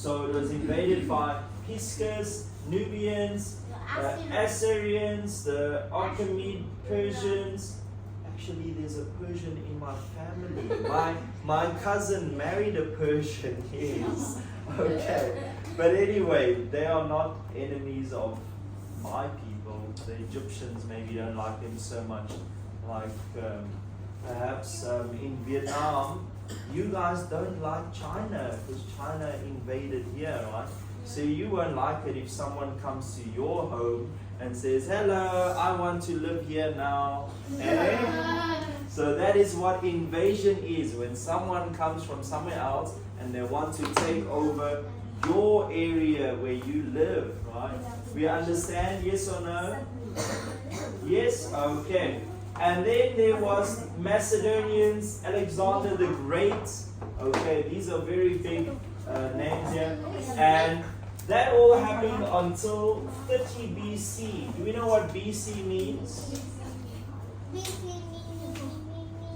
So it was invaded by Piscus, Nubians, Assyrians, the Achaemenid Persians. Actually, there's a Persian in my family. My cousin married a Persian, yes. Okay. But anyway, they are not enemies of my people. The Egyptians maybe don't like them so much. Like perhaps in Vietnam, you guys don't like China because China invaded here, right? So you won't like it if someone comes to your home and says, hello, I want to live here now. Eh? So that is what invasion is. When someone comes from somewhere else and they want to take over your area where you live, right? We understand, yes or no? Yes? Okay. And then there was Macedonians, Alexander the Great. Okay, these are very big names here. And that all happened until 30 BC. Do we know what BC means?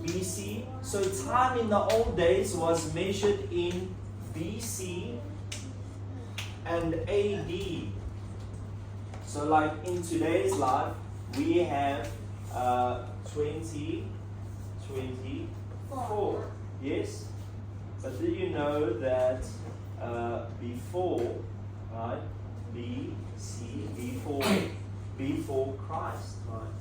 BC. So time in the old days was measured in BC and AD. So like in today's life, we have 2024. Yes? But did you know that before, right? BC, before Christ, right?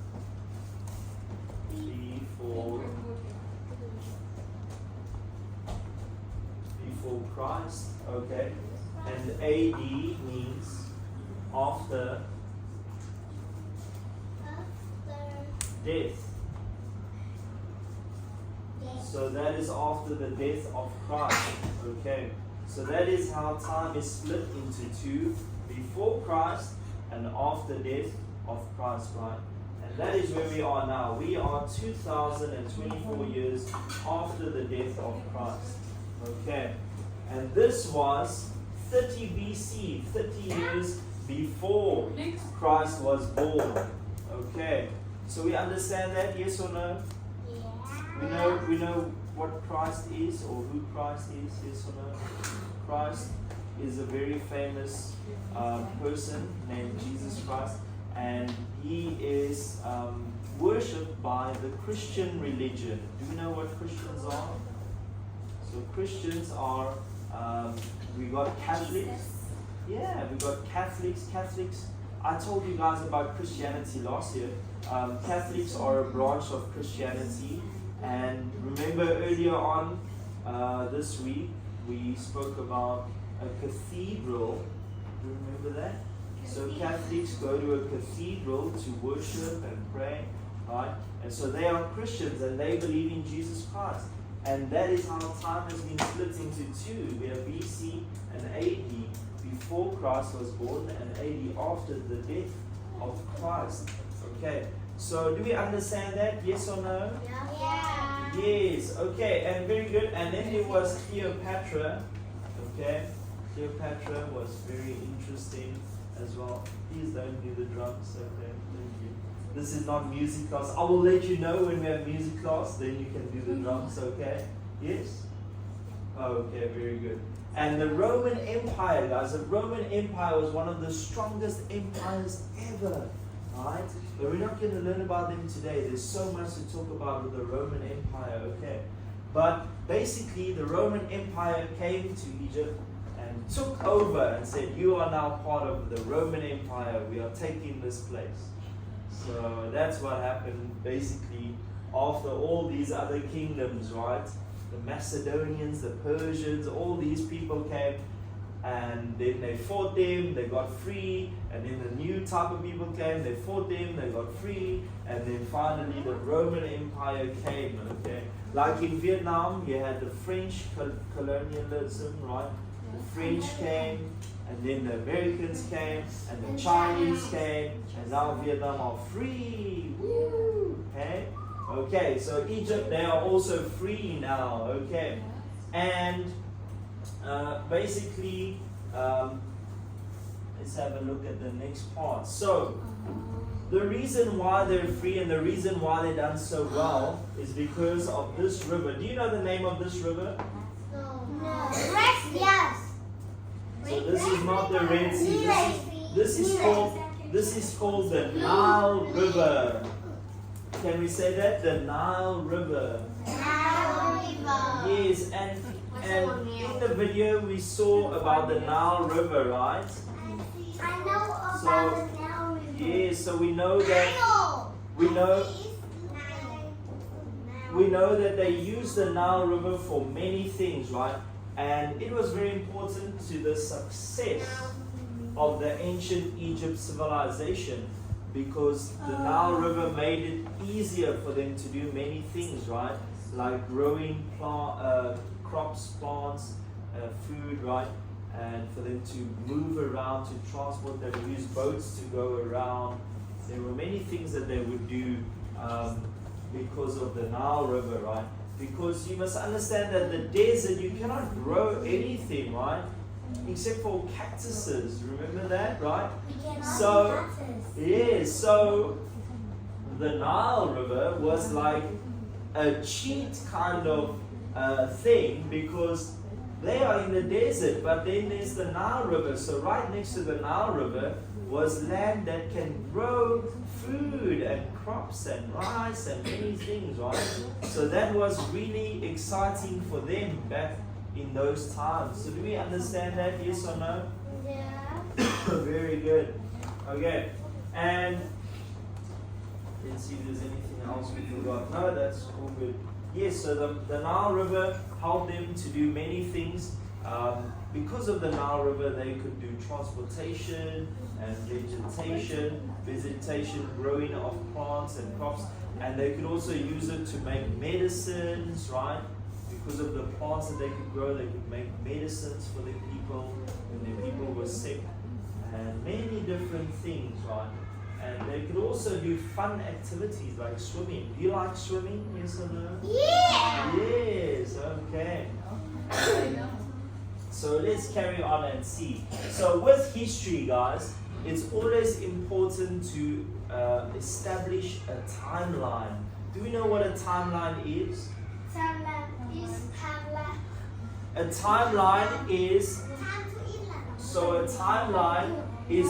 Before Christ, okay? And AD means after death. So that is after the death of Christ. Okay. So that is how time is split into two. Before Christ and after death of Christ, right? And that is where we are now. We are 2024 years after the death of Christ. Okay. And this was 30 BC, 30 years before Christ was born. Okay. So we understand that, yes or no? Yeah. We know what Christ is or who Christ is, yes or no? Christ is a very famous person named Jesus Christ, and he is worshipped by the Christian religion. Do you know what Christians are? So Christians are, we got Catholics. Yeah, we got Catholics. I told you guys about Christianity last year. Catholics are a branch of Christianity, and remember earlier on this week we spoke about a cathedral. Do you remember that? So Catholics go to a cathedral to worship and pray, right? And so they are Christians and they believe in Jesus Christ. And that is how time has been split into two. We have BC and AD, before Christ was born, and AD after the death of Christ. Okay, so do we understand that? Yes or no? Yeah. Yes, okay, and very good. And then there was Cleopatra. Okay, Cleopatra was very interesting as well. Please don't do the drums, okay? Thank you. This is not music class. I will let you know when we have music class, then you can do the drums, okay? Yes? Okay, very good. And the Roman Empire, guys, the Roman Empire was one of the strongest empires ever, right? But we're not going to learn about them today. There's so much to talk about with the Roman Empire, okay? But basically, the Roman Empire came to Egypt and took over and said, you are now part of the Roman Empire. We are taking this place. So that's what happened basically after all these other kingdoms, right? The Macedonians, the Persians, all these people came, and then they fought them, they got free, and then the new type of people came, they fought them, they got free, and then finally the Roman Empire came, okay? Like in Vietnam, you had the French colonialism, right? The French came, and then the Americans came, and the Chinese came, and now Vietnam are free. Woo! Okay? Okay, so Egypt, they are also free now. Okay. And basically, let's have a look at the next part. So, the reason why they're free and the reason why they've done so well is because of this river. Do you know the name of this river? No. Yes. So this is not the Red Sea. This is called the Nile River. Can we say that? The Nile River. Yes, and in the video we saw about the Nile River, right? I know about the Nile River. Yes, so we know that they use the Nile River for many things, right? And it was very important to the success of the ancient Egypt civilization, because the Nile River made it easier for them to do many things, right? Like growing crops, plants, food, right? And for them to move around, to transport. They would use boats to go around. There were many things that they would do because of the Nile River, right? Because you must understand that the desert, you cannot grow anything, right? Except for cactuses. Remember that, right? So, yeah, so the Nile River was like a cheat kind of thing, because they are in the desert, but then there's the Nile River. So right next to the Nile River was land that can grow food and crops and rice and many things, right? So that was really exciting for them back in those times. So do we understand that? Yes or no? Yeah. Very good. Okay. And let's see if there's anything else we forgot. No, that's all good. Yes, so the Nile River helped them to do many things. Because of the Nile River, they could do transportation and vegetation, growing of plants and crops, and they could also use it to make medicines, right? Because of the plants that they could grow, they could make medicines for their people when their people were sick, and many different things, right? And they could also do fun activities like swimming. Do you like swimming? Yes or no? Yeah! Yes, okay. So let's carry on and see. So with history, guys, it's always important to establish a timeline. Do we know what a timeline is? A timeline is, so a timeline is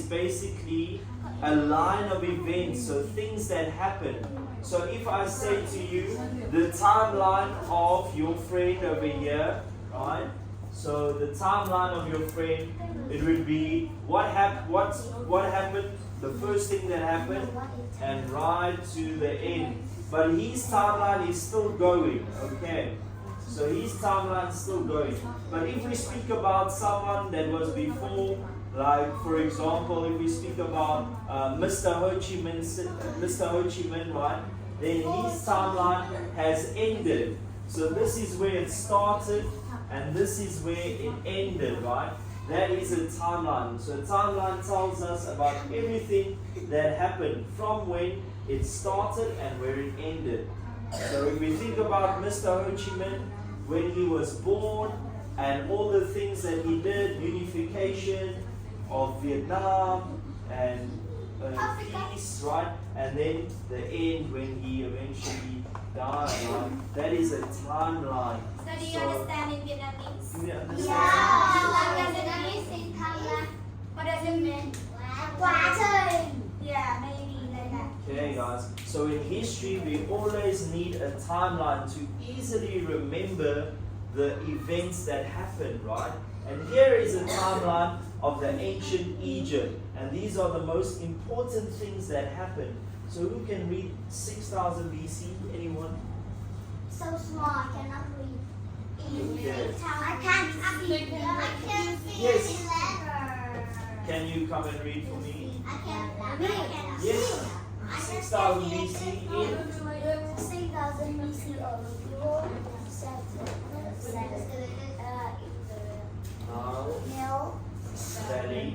basically a line of events, so things that happen. So if I say to you the timeline of your friend over here, right? So the timeline of your friend, it would be what happened, the first thing that happened, and right to the end. But his timeline is still going, okay? So his timeline is still going. But if we speak about someone that was before, like for example, if we speak about Mr. Ho Chi Minh, right? Then his timeline has ended. So this is where it started, and this is where it ended, right? That is a timeline. So a timeline tells us about everything that happened from when it started and where it ended. So if we think about Mr. Ho Chi Minh, when he was born and all the things that he did, unification of Vietnam and peace, right? And then the end when he eventually died, right? That is a timeline. So do you understand in Vietnamese? Do you understand? Yeah. What does it mean? What does it mean? Yeah, maybe like that. Okay, guys. So in history, we always need a timeline to easily remember the events that happened, right? And here is a timeline of the ancient Egypt. And these are the most important things that happened. So who can read 6000 BC? Anyone? So small, I cannot read. Okay. I can't see. I can't see Yes. any letter. Can you come and read for me? I can't read. Yes. 6000 BC in 6000 BC or Nile Valley.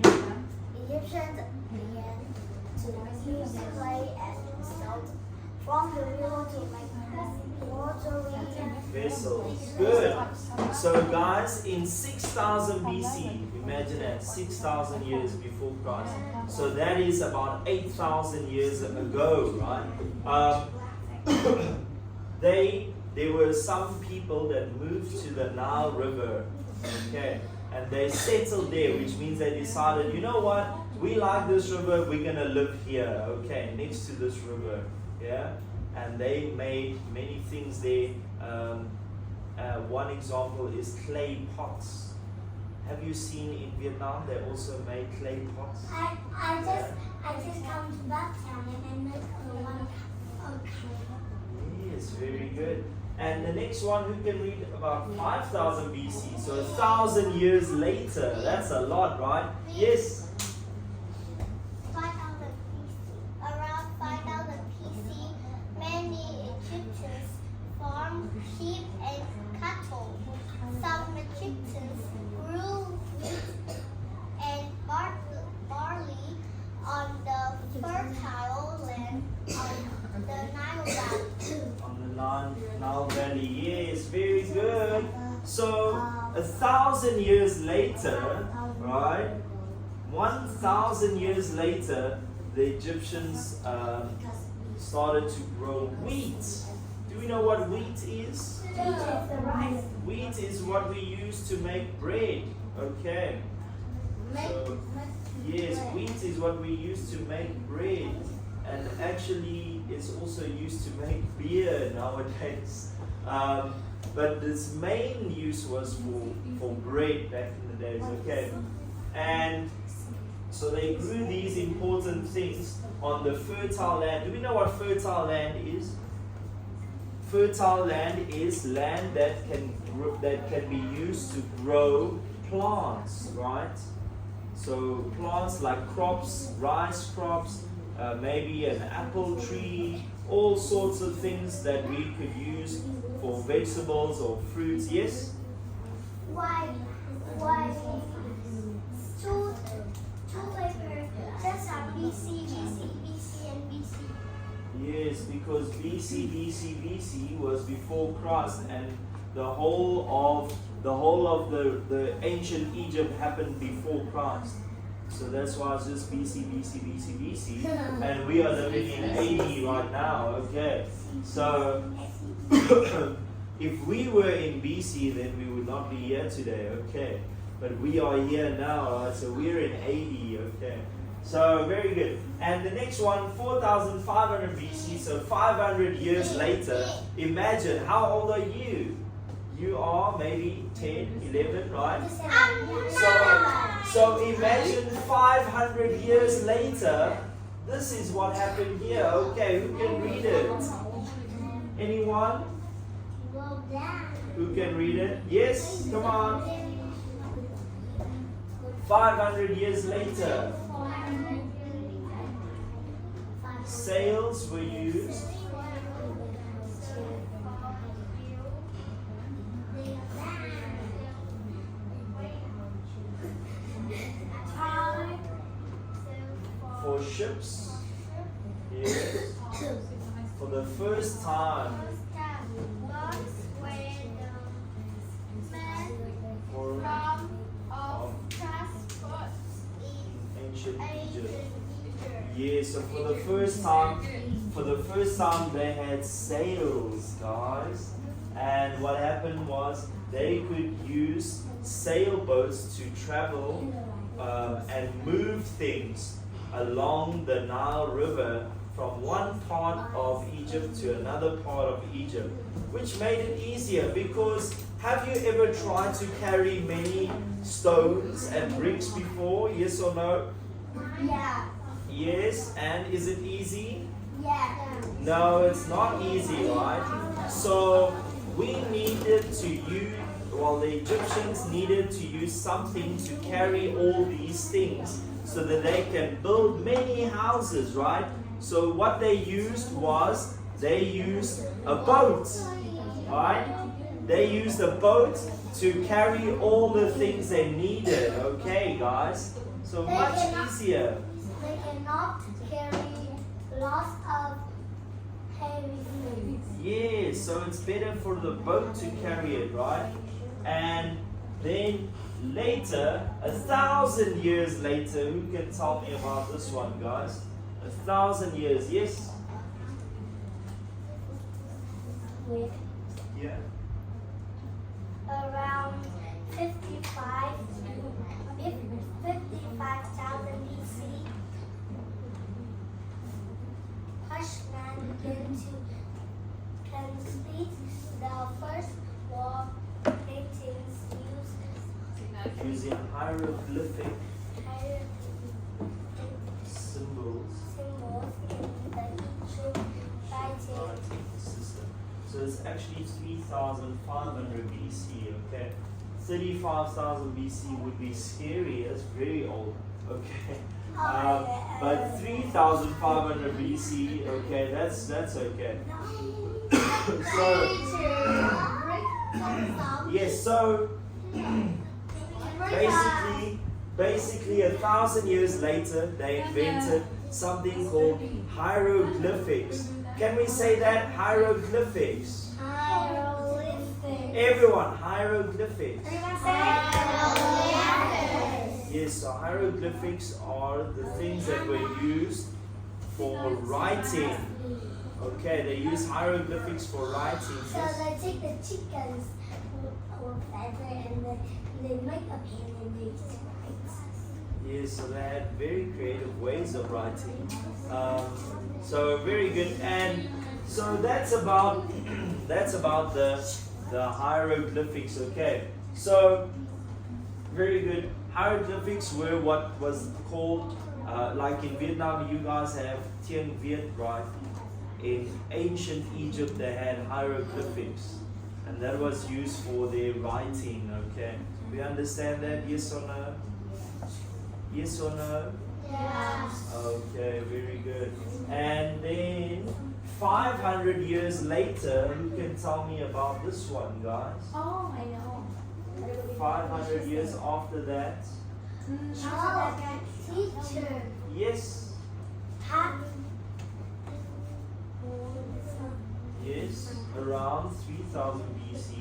Egyptians began to use clay as salt from the river to make pottery Vessels. Good. So guys, in 6000 BC, imagine that, 6,000 years before Christ. So that is about 8,000 years ago, right? They there were some people that moved to the Nile River, okay, and they settled there, which means they decided, you know what, we like this river, we're gonna live here, okay, next to this river, yeah, and they made many things there. One example is clay pots. Have you seen in Vietnam they also made clay pots? I just come to Batam and make one of clay. Yes, very good. And the next one, who can read about 5000 BC? So 1000 years later. That's a lot, right? Yes. 5000 BC. Around 5000 BC, many Egyptians farmed sheep and cattle. Some Egyptians grew wheat and barley on the fertile land of the Nile Valley. On the Nile Valley. Yes, very good. So 1000 years later, right? 1000 years later, the Egyptians started to grow wheat. Do we know what wheat is? Wheat is what we use to make bread. Okay. So, yes, wheat is what we use to make bread. And actually, it's also used to make beer nowadays. But its main use was for bread back in the days. Okay. And so they grew these important things on the fertile land. Do we know what fertile land is? Fertile land is land that can be used to grow plants, right? So plants like crops, rice crops, maybe an apple tree, all sorts of things that we could use for vegetables or fruits. Yes? Why two papers just are BC, and BC? Yes, because BC was before Christ, and the whole of the ancient Egypt happened before Christ. So that's why it's just BC, and we are living in AD right now. Okay, so if we were in BC, then we would not be here today. Okay, but we are here now, right? So we're in AD. Okay. So very good. And the next one, 4500 BC, so 500 years later. Imagine, how old are you? You are maybe 10, 11, right? So imagine 500 years later, this is what happened here. Okay, who can read it? Anyone? Who can read it? Yes, come on. 500 years later, sails were used. For ships. Yes. For the first time. Ancient Egypt. Yes, so for the first time they had sails, guys. And what happened was they could use sailboats to travel and move things along the Nile River from one part of Egypt to another part of Egypt, which made it easier. Because have you ever tried to carry many stones and bricks before? Yes or no? Yeah. Yes, and is it easy? Yeah. No, it's not easy, right? So we needed to use, the Egyptians needed to use something to carry all these things so that they can build many houses, right? So what they used was, they used a boat, right? They used a boat to carry all the things they needed, okay guys? So much easier. They cannot carry lots of heavy things. Yeah, so it's better for the boat to carry it, right? And then later, 1,000 years later, who can tell me about this one, guys? 1,000 years, yes? Yeah. Around 55,000 BC, Hushman began to complete the first wall paintings Using hieroglyphic symbols symbols in the Egypt writing. writing system. So it's actually 3,500 BC, okay? 35,000 BC would be scary, it's very old, okay? But 3,500 BC, okay, that's okay. So, yes, so basically 1,000 years later, they invented something called hieroglyphics. Can we say that? Hieroglyphics. Everyone, hieroglyphics. Yes, so hieroglyphics are the things that were used for writing. Okay, they use hieroglyphics for writing. So they take the chickens or feather and they make a pen and they just write. Yes, so they had very creative ways of writing. So very good, and so that's about the hieroglyphics. Okay, so very good. Hieroglyphics were what was called like in Vietnam. You guys have Tien Viet, right? In ancient Egypt, they had hieroglyphics, and that was used for their writing. Okay, we understand that? Yes or no? Yes or no? Yeah. Okay, very good. And then 500 years later, who can tell me about this one, guys? Oh, I know. 500 years after that? Oh, teacher. Yes. Yes, around 3000 BC.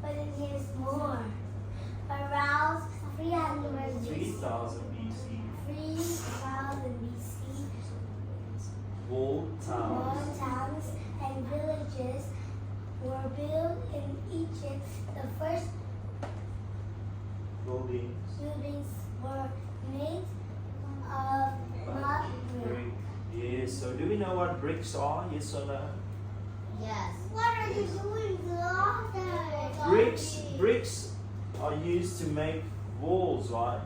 But it is more. Around 300 3000 BC. 3,000 BC. Walled More towns. towns and villages were built in Egypt. The first Buildings. buildings were made of mud Brick. Yes, so do we know what bricks are? Yes or no? Yes. What are you doing, daughter? Bricks are used to make walls, right?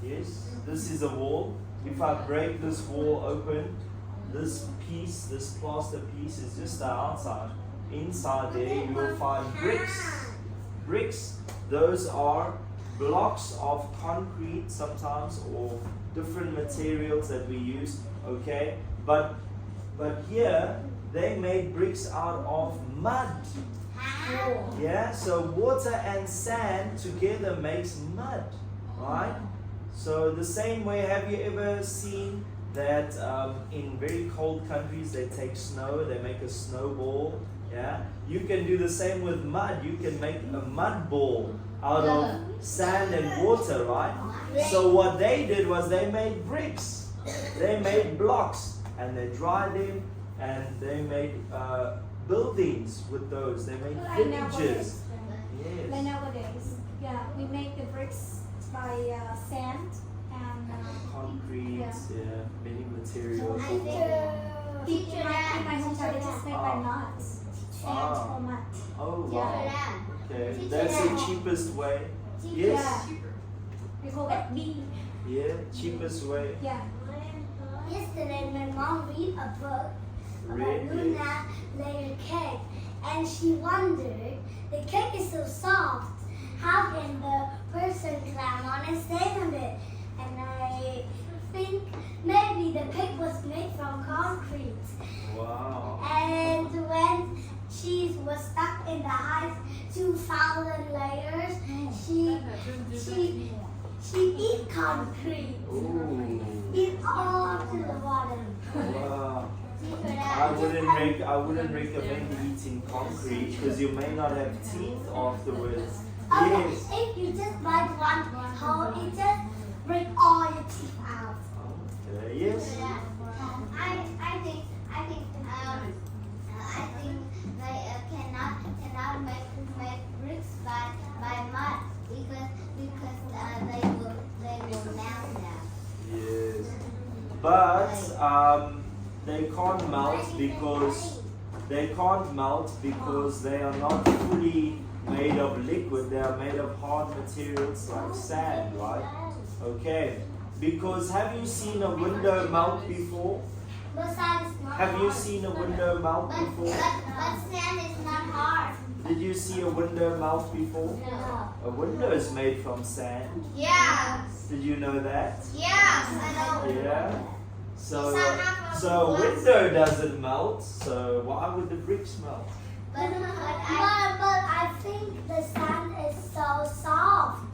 Yes, this is a wall. If I break this wall open, this piece, this plaster piece is just the outside. Inside there you will find bricks. Bricks, those are blocks of concrete sometimes or different materials that we use, okay? But here they made bricks out of mud. Yeah, so water and sand together makes mud, right? So the same way, have you ever seen that in very cold countries they take snow, they make a snowball? Yeah, you can do the same with mud. You can make a mud ball out of sand and water, right? So what they did was they made bricks, they made blocks, and they dried them, and they made buildings with those. They made villages. Yes. Like nowadays, yeah, we make the bricks by sand and Concrete, yeah. yeah, many materials. in my hometown it is made by mud, sand or mud. Oh wow. Yeah. Okay, that's the cheapest way. Yes. Yeah. We call that B. Yeah, cheapest way. Yeah. Yesterday, my mom read a book about Read, Luna layer cake, and she wondered, the cake is so soft, how can the person climb on and stand on it? And I think maybe the cake was made from concrete. Wow. And when she was stuck in the ice 2,000 layers, she eat concrete. Ooh. Eat all to the bottom. Wow. I wouldn't recommend eating concrete because you may not have teeth afterwards. Okay, Yes. if you just bite one hole, it just bring all your teeth out. Okay, yes. I think the cannot make bricks by mud because they will melt now. Yes. But they can't melt because they are not fully made of liquid. They are made of hard materials like sand, right? Okay. Because have you seen a window melt before? But sand is not Have you hard. seen a window melt But before? sand is not hard. Did you see a window melt before? No. A window is made from sand. Yeah. Did you know that? Yeah. I know. Yeah. So a window doesn't melt. So why would the bricks melt? But I think the sand is so soft.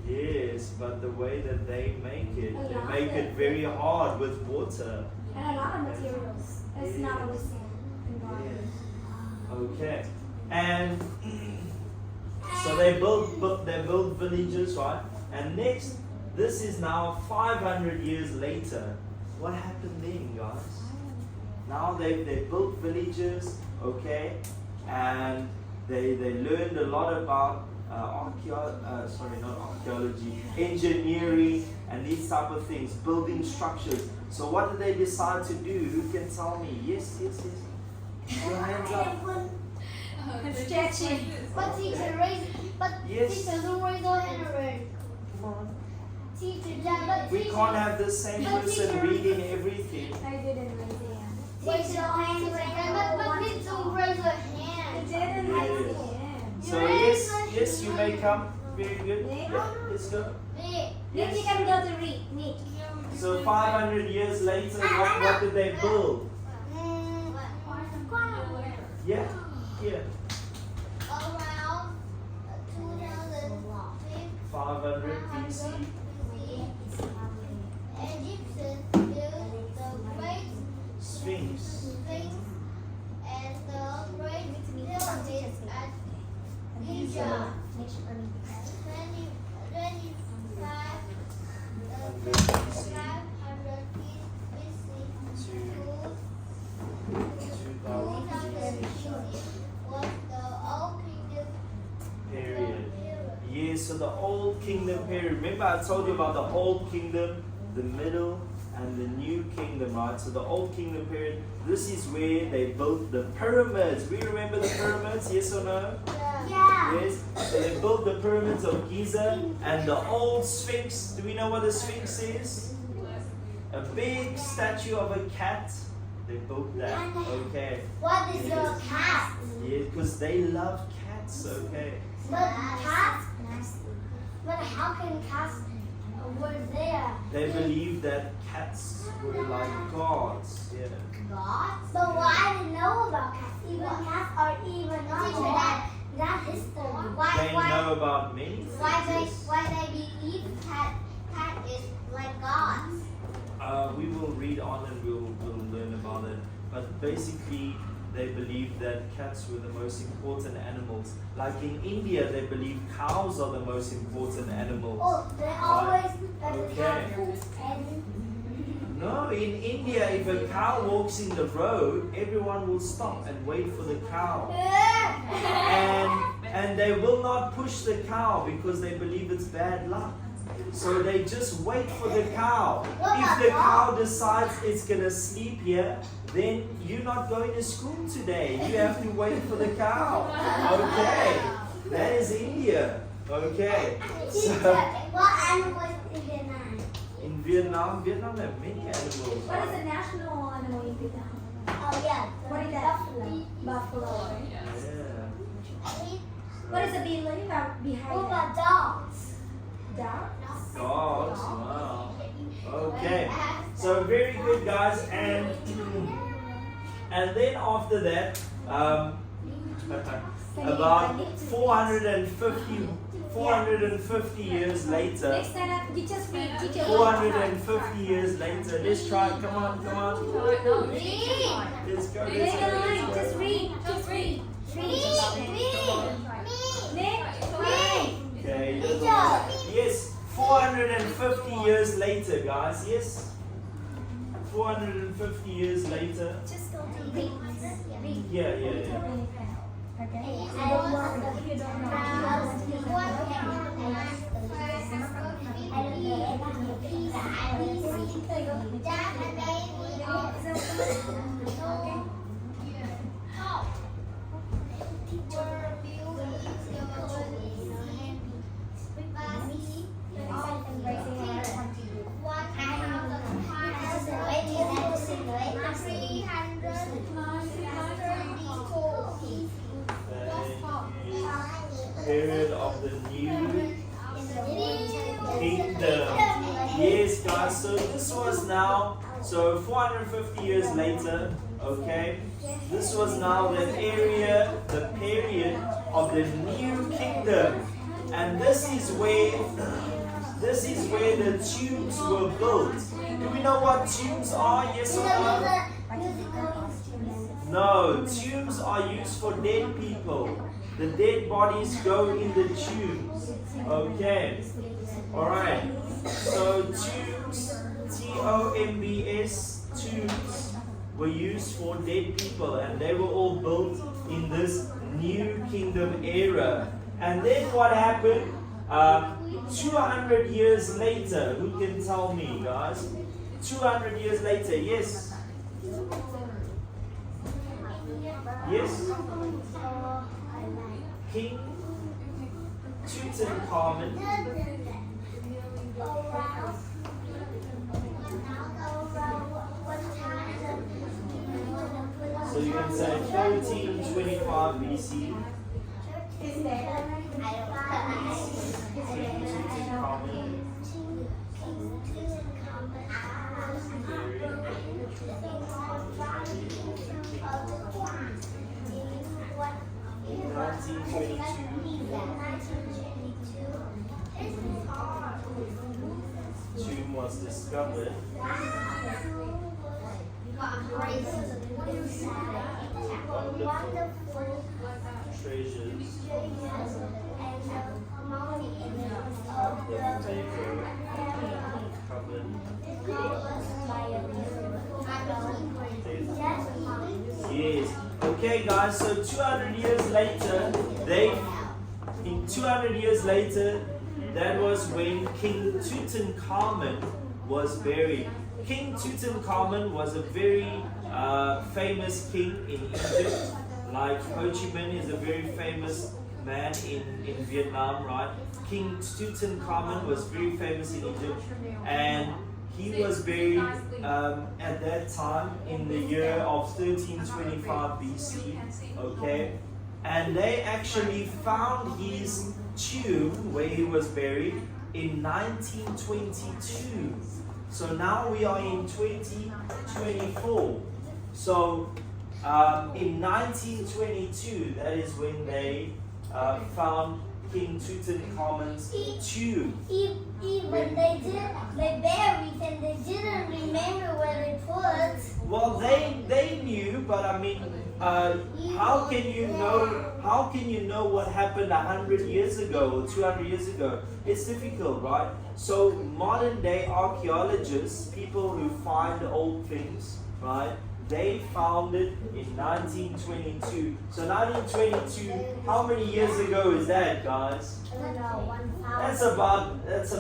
Yes, but the way that they make it very hard with water. And a lot of materials. It's not always sand and water. Okay. And so they build villages, right? And next, this is now 500 years later. What happened then, guys? Now they built villages, okay, and they learned a lot about engineering, and these type of things, building structures. So what did they decide to do? Who can tell me? Yes. Your hands up. Stretching. But teacher raise. But Yes. teacher don't raise your hand already. Come on. Teacher, yeah, but We teacher. can't have the same But person teacher- reading everything. I didn't raise the hand. Raise your hand. But please don't raise your I hand. didn't Yes. raise the hand. So yes, you may come. Very good. Yeah, let's go. Nick. Nick, you can go to read. Nick. So 500 years later, what did they build? Yeah, here. Around 2015, 500 BC. Egyptians built the Great Sphinx. Sphinx and the Great Pyramids at Giza. 500 BC to 2000 was the Old Kingdom Period. Yes, so the Old Kingdom period. Remember I told you about the Old Kingdom, the Middle, and the New Kingdom, right? So the Old Kingdom period, this is where they built the pyramids. We remember the pyramids, yes or no? Yeah. Yes. So they built the pyramids of Giza and the old Sphinx. Do we know what the Sphinx is? A big statue of a cat. They built that. Okay. What is your cat? Yeah, because they love cats. Okay. But cats? But how can cats were there? They believe that cats were like gods. Yeah. Gods? But why do you know about cats? Even cats are even not gods. That history. They know about many things. Yes. Why they believe cat is like gods? We will read on and we'll learn about it. But basically, they believe that cats were the most important animals. Like in India, they believe cows are the most important animals. Oh, they always Okay. No, in India, if a cow walks in the road, everyone will stop and wait for the cow. And they will not push the cow because they believe it's bad luck. So they just wait for the cow. If the cow decides it's gonna sleep here, then you're not going to school today. You have to wait for the cow. Okay. That is India. Okay. Teacher, So what animals in Vietnam? in Vietnam have many animals. What is the national animal in Vietnam? Oh yeah. What is that? Buffalo. Right? Yeah. What is the belief behind What that? about dogs? Dog? Dogs. Wow. Okay. So very good, guys. And then after that, about 450 years later. Next stand up. You just read. Teacher. 450 years later. Let's try. Come on. Let's go. Make a line. Just read. Just read. Nick, read. Okay. you're the one. Yes. 450 years later, guys. Yes. 450 years later. Just go to read. Yeah. Okay. And You don't want if you don't know. Period of the new kingdom. Yes, guys, so this was now, so 450 years later, okay, this was now the area, the period of the new kingdom. And this is where the tombs were built. Do we know what tombs are? Yes or no? No, tombs are used for dead people. The dead bodies go in the tombs. Okay. Alright. So tombs, T-O-M-B-S, tombs were used for dead people, and they were all built in this new kingdom era. And then what happened? 200 years later, who can tell me, guys? 200 years later, yes? Yes? King Tutankhamun. So you can say 1325 BC. King Tutankhamun. In 1922, tomb was discovered. Wonderful treasures of the paper covered. Yes. Okay, guys. So 200 years later, in 200 years later, that was when King Tutankhamun was buried. King Tutankhamun was a very famous king in Egypt. Like Ho Chi Minh is a very famous man in Vietnam, right? King Tutankhamun was very famous in Egypt, and he was buried at that time in the year of 1325 BC, okay? And they actually found his tomb where he was buried in 1922. So now we are in 2024. So in 1922, that is when they found King Tutankhamun's tomb. Even they buried and they didn't remember where they put. Well, they knew, but I mean, how can you know? How can you know what happened 100 years ago or 200 years ago? It's difficult, right? So modern day archaeologists, people who find old things, right? They found it in 1922. So 1922, how many years ago is that, guys? That's about 100 years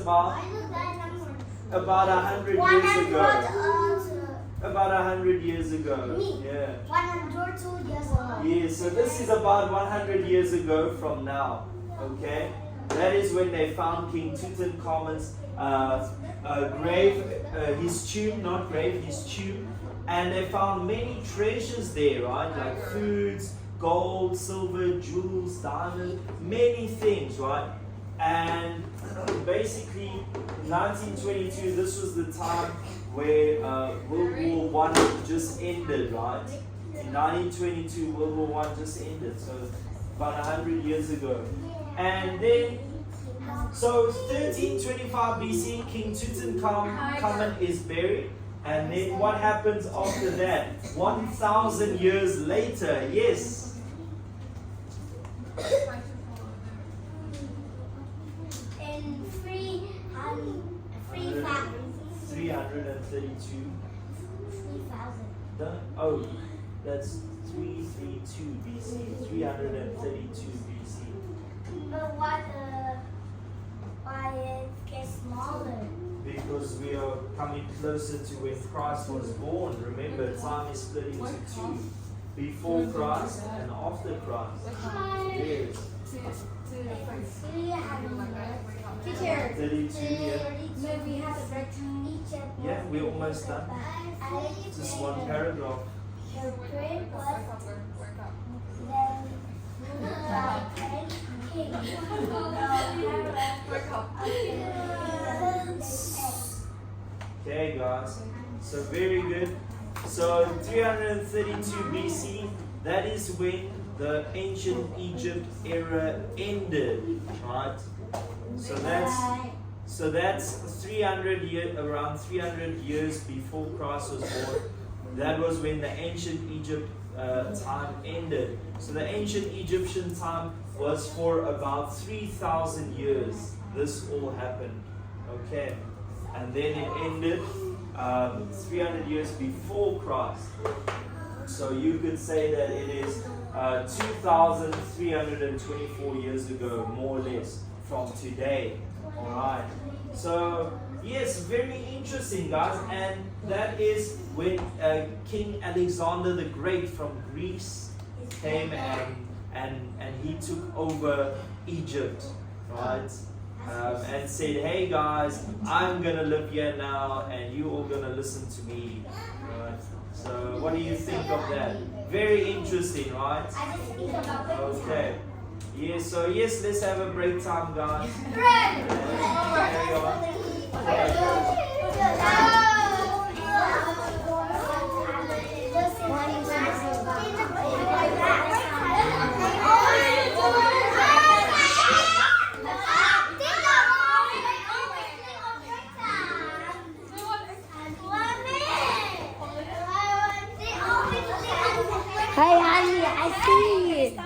ago. About 100 years ago. Yeah. 102 years ago. Yeah, so this is about 100 years ago from now. Okay? That is when they found King Tutankhamun's grave, his tomb, not grave, his tomb. And they found many treasures there, right? Like foods, gold, silver, jewels, diamonds, many things, right? And basically, 1922, this was the time where World War I just ended, right? In 1922, World War I just ended, so about 100 years ago. And then, so 1325 BC, King Tutankhamun is buried. And then what happens after that? 1,000 years later, yes. In 332. 332. 3,000. Oh, That's 332 BC. 332 BC. But why it gets smaller? Because we are coming closer to when Christ was born. Remember, time is split into two. Before Christ and after Christ. Yes. Teacher, 32, yeah. no, we have a break time. Yeah, we're almost done. Just one paragraph. The bread was Okay, guys. So very good. So 332 BC, that is when the ancient Egypt era ended, right? So that's 300 years, around 300 years before Christ was born. That was when the ancient Egypt time ended. So the ancient Egyptian time was for about 3,000 years. This all happened, okay? And then it ended 300 years before Christ. So you could say that it is 2,324 years ago, more or less, from today. Alright. So, yes, very interesting, guys. And that is when King Alexander the Great from Greece came and he took over Egypt, right? And said, hey guys, I'm gonna live here now and you all gonna listen to me, right? So what do you think of that? Very interesting, right? Okay. Yes, so yes, let's have a break time, guys. Carry on. Hey, honey, I see it.